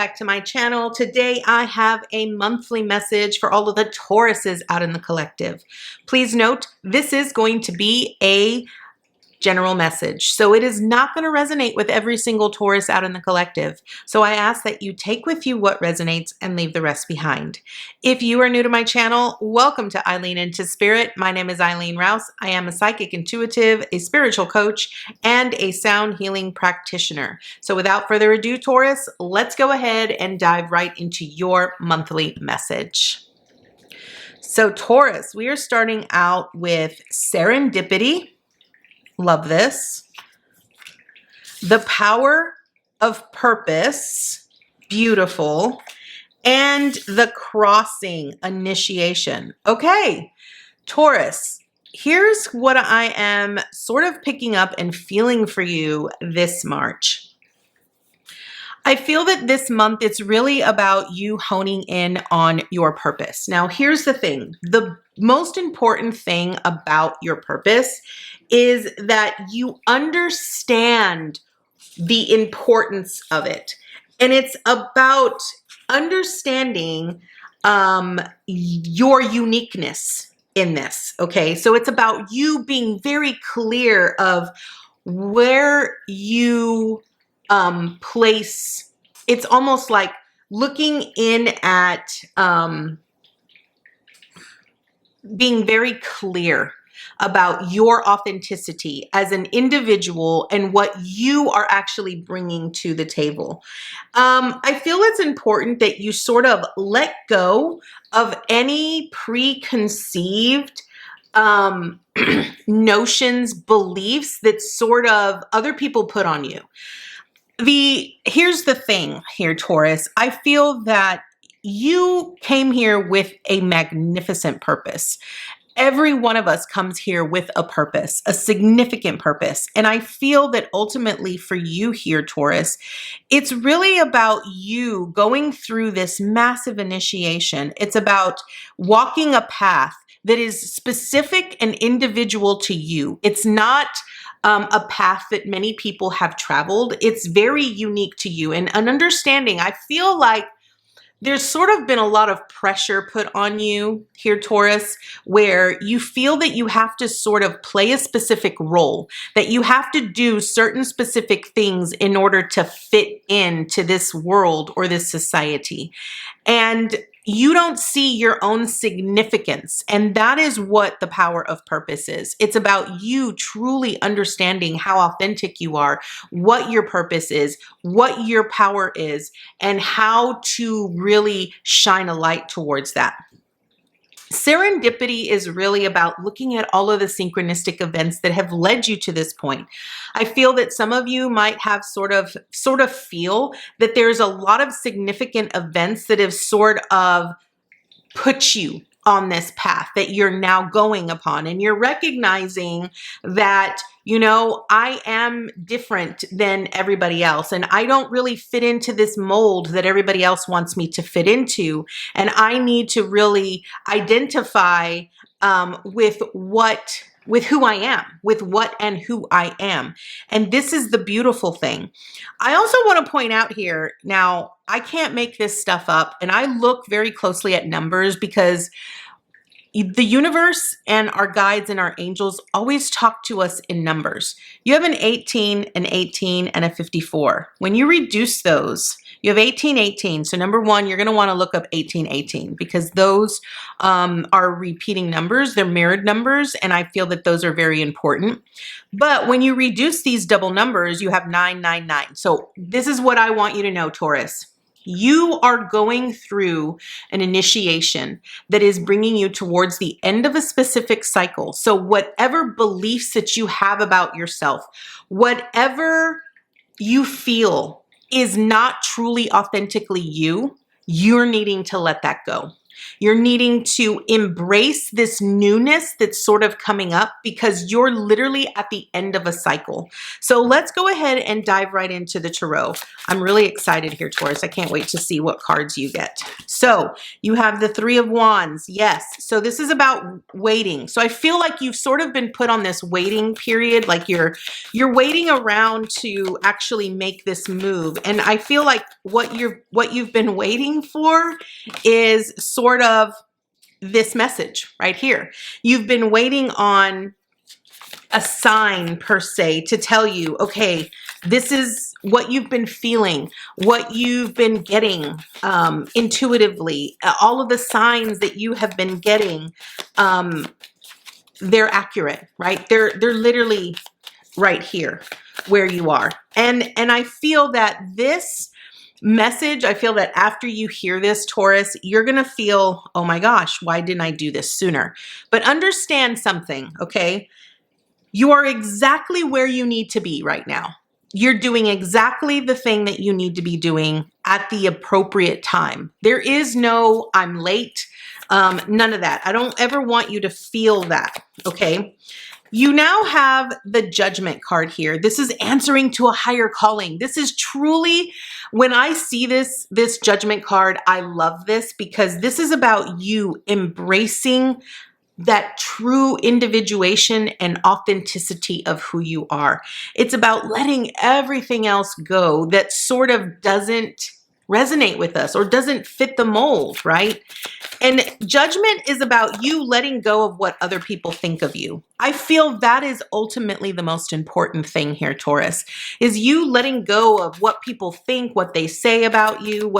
back to my channel. Today I have a monthly message for all of the Tauruses out in the collective. Please note, this is going to be a general message, so it is not going to resonate with every single Taurus out in the collective. So I ask that you take with you what resonates and leave the rest behind. If you are new to my channel, welcome to Eileen Into Spirit. My name is Eileen Rouse. I am a psychic intuitive, a spiritual coach, and a sound healing practitioner. So without further ado, Taurus, let's go ahead and dive right into your monthly message. So Taurus, we are starting out with serendipity. Love this. The power of purpose. Beautiful. And the crossing, initiation. Okay, Taurus, here's what I am sort of picking up and feeling for you this March. I feel that this month it's really about you honing in on your purpose. Now, here's the thing. The most important thing about your purpose is that you understand the importance of it. And it's about understanding your uniqueness in this, okay? So it's about you being very clear of where you place. It's almost like looking in at being very clear about your authenticity as an individual and what you are actually bringing to the table. I feel it's important that you sort of let go of any preconceived notions, beliefs that sort of other people put on you. Here's the thing here, Taurus. I feel that you came here with a magnificent purpose. Every one of us comes here with a purpose, a significant purpose. And I feel that ultimately for you here, Taurus, it's really about you going through this massive initiation. It's about walking a path that is specific and individual to you. It's not a path that many people have traveled. It's very unique to you. And an understanding, I feel like there's sort of been a lot of pressure put on you here, Taurus, where you feel that you have to sort of play a specific role, that you have to do certain specific things in order to fit into this world or this society. And you don't see your own significance. And that is what the power of purpose is. It's about you truly understanding how authentic you are, what your purpose is, what your power is, and how to really shine a light towards that. Serendipity is really about looking at all of the synchronistic events that have led you to this point. I feel that some of you might have sort of feel that there's a lot of significant events that have sort of put you on this path that you're now going upon, and you're recognizing that, you know, I am different than everybody else, and I don't really fit into this mold that everybody else wants me to fit into, and I need to really identify with who I am, with what and who I am. And this is the beautiful thing. I also want to point out here, now, I can't make this stuff up, and I look very closely at numbers because the universe and our guides and our angels always talk to us in numbers. You have an 18, an 18, and a 54. When you reduce those, you have 1818. So number one, you're going to want to look up 1818 because those are repeating numbers. They're mirrored numbers, and I feel that those are very important. But when you reduce these double numbers, you have 999. So this is what I want you to know, Taurus. You are going through an initiation that is bringing you towards the end of a specific cycle. So whatever beliefs that you have about yourself, whatever you feel is not truly authentically you, you're needing to let that go. You're needing to embrace this newness that's sort of coming up because you're literally at the end of a cycle. So let's go ahead and dive right into the tarot. I'm really excited here, Taurus. I can't wait to see what cards you get. So you have the Three of Wands. Yes. So this is about waiting. So I feel like you've sort of been put on this waiting period, like you're waiting around to actually make this move. And I feel like what you've been waiting for is sort of this message right here. You've been waiting on a sign per se to tell you, okay, this is what you've been feeling, what you've been getting intuitively, all of the signs that you have been getting, they're accurate, right? They're literally right here where you are. And I feel that this message, I feel that after you hear this, Taurus, you're going to feel, oh my gosh, why didn't I do this sooner? But understand something, okay? You are exactly where you need to be right now. You're doing exactly the thing that you need to be doing at the appropriate time. There is no, I'm late, none of that. I don't ever want you to feel that, okay? You now have the Judgment card here. This is answering to a higher calling. This is truly, when I see this Judgment card, I love this because this is about you embracing that true individuation and authenticity of who you are. It's about letting everything else go that sort of doesn't resonate with us or doesn't fit the mold, right? And Judgment is about you letting go of what other people think of you. I feel that is ultimately the most important thing here, Taurus, is you letting go of what people think, what they say about you,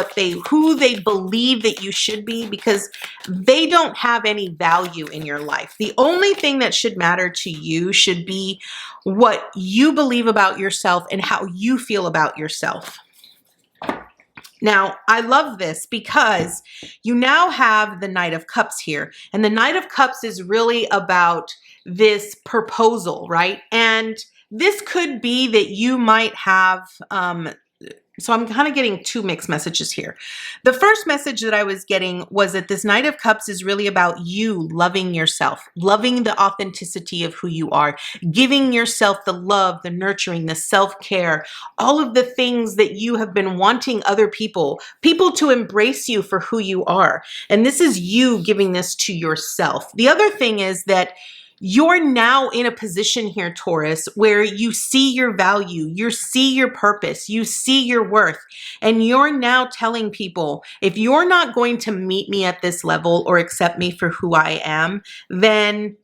who they believe that you should be, because they don't have any value in your life. The only thing that should matter to you should be what you believe about yourself and how you feel about yourself. Now, I love this because you now have the Knight of Cups here. And the Knight of Cups is really about this proposal, right? And this could be that you might have, so I'm kind of getting two mixed messages here. The first message that I was getting was that this Knight of Cups is really about you loving yourself, loving the authenticity of who you are, giving yourself the love, the nurturing, the self-care, all of the things that you have been wanting other people to embrace you for who you are. And this is you giving this to yourself. The other thing is that you're now in a position here, Taurus, where you see your value, you see your purpose, you see your worth, and you're now telling people, if you're not going to meet me at this level or accept me for who I am, then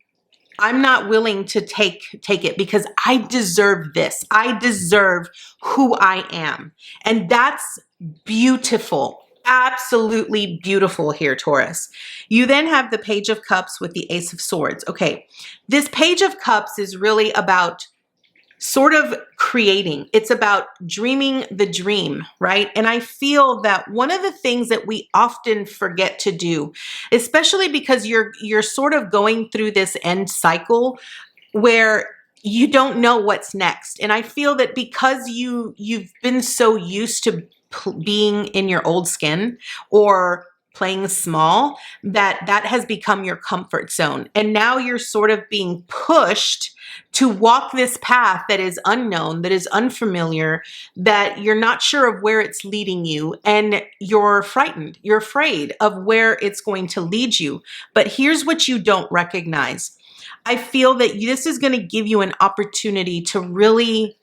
I'm not willing to take it because I deserve this. I deserve who I am. And that's beautiful. Absolutely beautiful here, Taurus. You then have the Page of Cups with the Ace of Swords. Okay, this Page of Cups is really about sort of creating. It's about dreaming the dream, right? And I feel that one of the things that we often forget to do, especially because you're sort of going through this end cycle where you don't know what's next. And I feel that because you've been so used to being in your old skin or playing small, that has become your comfort zone. And now you're sort of being pushed to walk this path that is unknown, that is unfamiliar, that you're not sure of where it's leading you, and you're frightened. You're afraid of where it's going to lead you. But here's what you don't recognize. I feel that this is going to give you an opportunity to really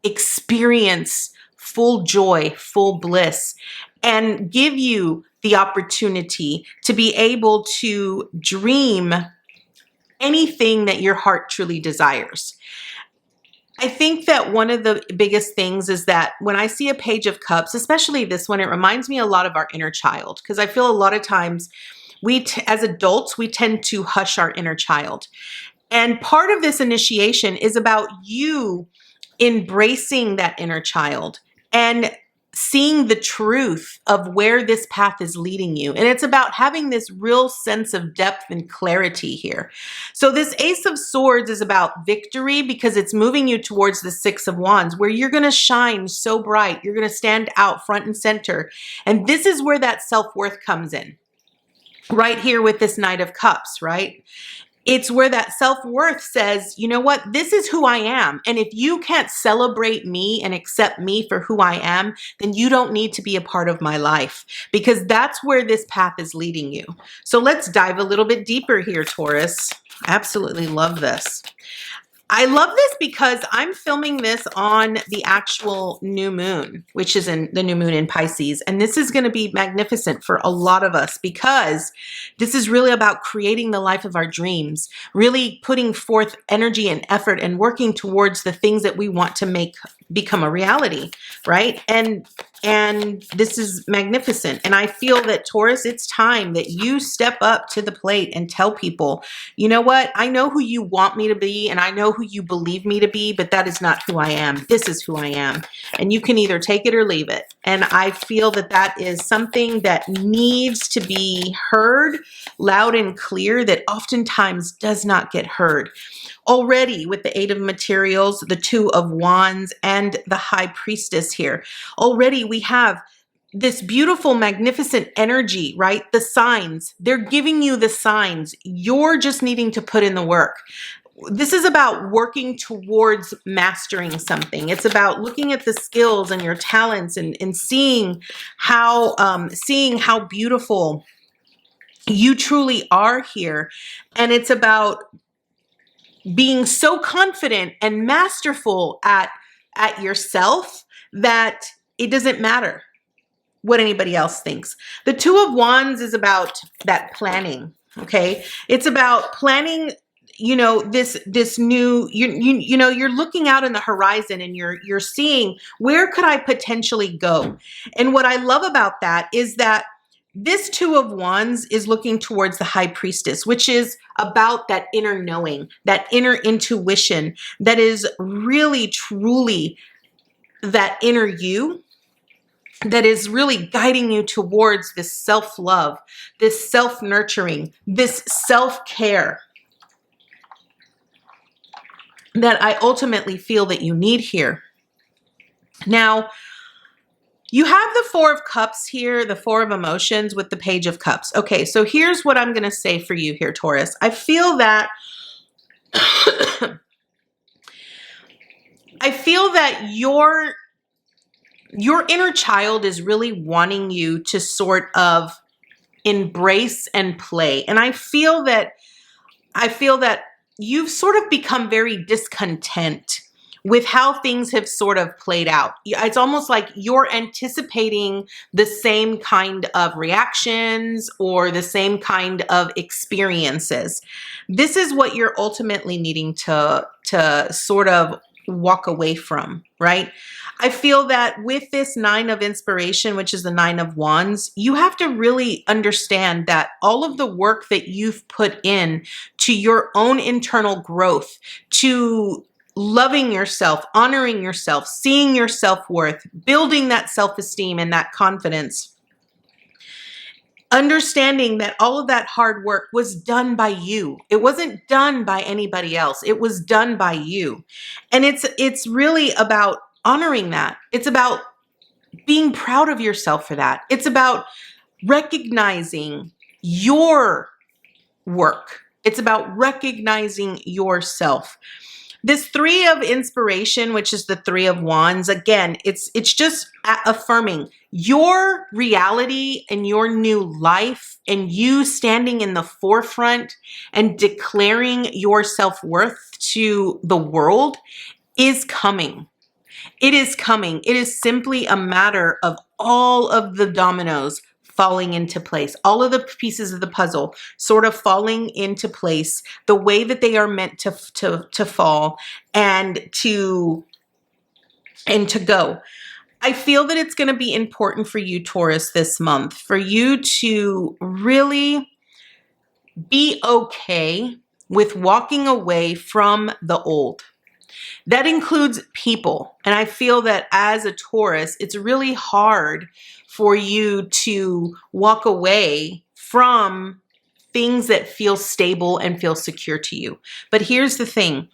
experience full joy, full bliss, and give you the opportunity to be able to dream anything that your heart truly desires. I think that one of the biggest things is that when I see a Page of Cups, especially this one, it reminds me a lot of our inner child, because I feel a lot of times as adults, we tend to hush our inner child. And part of this initiation is about you embracing that inner child and seeing the truth of where this path is leading you. And it's about having this real sense of depth and clarity here. So this Ace of Swords is about victory because it's moving you towards the Six of Wands, where you're going to shine so bright. You're going to stand out front and center. And this is where that self-worth comes in. right here with this Knight of Cups, right? It's where that self-worth says, you know what, this is who I am. And if you can't celebrate me and accept me for who I am, then you don't need to be a part of my life, because that's where this path is leading you. So let's dive a little bit deeper here, Taurus. Absolutely love this. I love this because I'm filming this on the actual new moon, which is in the new moon in Pisces. And this is going to be magnificent for a lot of us, because this is really about creating the life of our dreams, really putting forth energy and effort and working towards the things that we want to make become a reality, right? And this is magnificent. And I feel that, Taurus, it's time that you step up to the plate and tell people, you know what? I know who you want me to be, and I know who you believe me to be, but that is not who I am. This is who I am. And you can either take it or leave it. And I feel that that is something that needs to be heard loud and clear, that oftentimes does not get heard. Already with the Eight of Materials, the Two of Wands, and the High Priestess here, already we have this beautiful, magnificent energy, right? The signs, they're giving you the signs. You're just needing to put in the work. This is about working towards mastering something. It's about looking at the skills and your talents, and seeing how beautiful you truly are here. And it's about being so confident and masterful at yourself that it doesn't matter what anybody else thinks. The Two of Wands is about that planning, okay? It's about planning, you know, this new, you know, you're looking out in the horizon, and you're seeing, where could I potentially go? And what I love about that is that this Two of Wands is looking towards the High Priestess, which is about that inner knowing, that inner intuition, that is really, truly that inner you, that is really guiding you towards this self-love, this self-nurturing, this self-care that I ultimately feel that you need here. Now, you have the Four of Cups here, the Four of Emotions with the Page of Cups. Okay, so here's what I'm going to say for you here, Taurus. I feel that your inner child is really wanting you to sort of embrace and play. And I feel that you've sort of become very discontent with how things have sort of played out. It's almost like you're anticipating the same kind of reactions or the same kind of experiences. This is what you're ultimately needing to sort of walk away from, right? I feel that with this Nine of Inspiration, which is the Nine of Wands, you have to really understand that all of the work that you've put in to your own internal growth, to loving yourself, honoring yourself, seeing your self-worth, building that self-esteem and that confidence, understanding that all of that hard work was done by you. It wasn't done by anybody else. It was done by you. And it's really about honoring that. It's about being proud of yourself for that. It's about recognizing your work. It's about recognizing yourself. This Three of Inspiration, which is the Three of Wands, again, it's just affirming your reality and your new life, and you standing in the forefront and declaring your self-worth to the world is coming. It is coming. It is simply a matter of all of the dominoes falling into place, all of the pieces of the puzzle sort of falling into place the way that they are meant to fall and to go. I feel that it's going to be important for you, Taurus, this month, for you to really be okay with walking away from the old. That includes people. And I feel that as a Taurus, it's really hard for you to walk away from things that feel stable and feel secure to you. But here's the thing.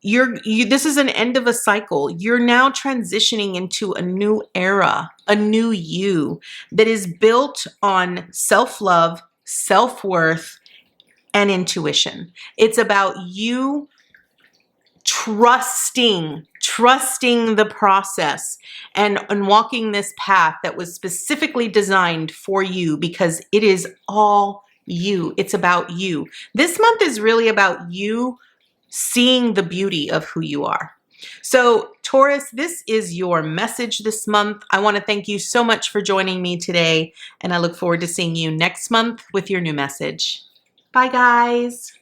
This is an end of a cycle. You're now transitioning into a new era, a new you that is built on self-love, self-worth, and intuition. It's about you trusting the process and walking this path that was specifically designed for you, because it is all you. It's about you. This month is really about you seeing the beauty of who you are. So Taurus, this is your message this month. I want to thank you so much for joining me today, and I look forward to seeing you next month with your new message. Bye, guys.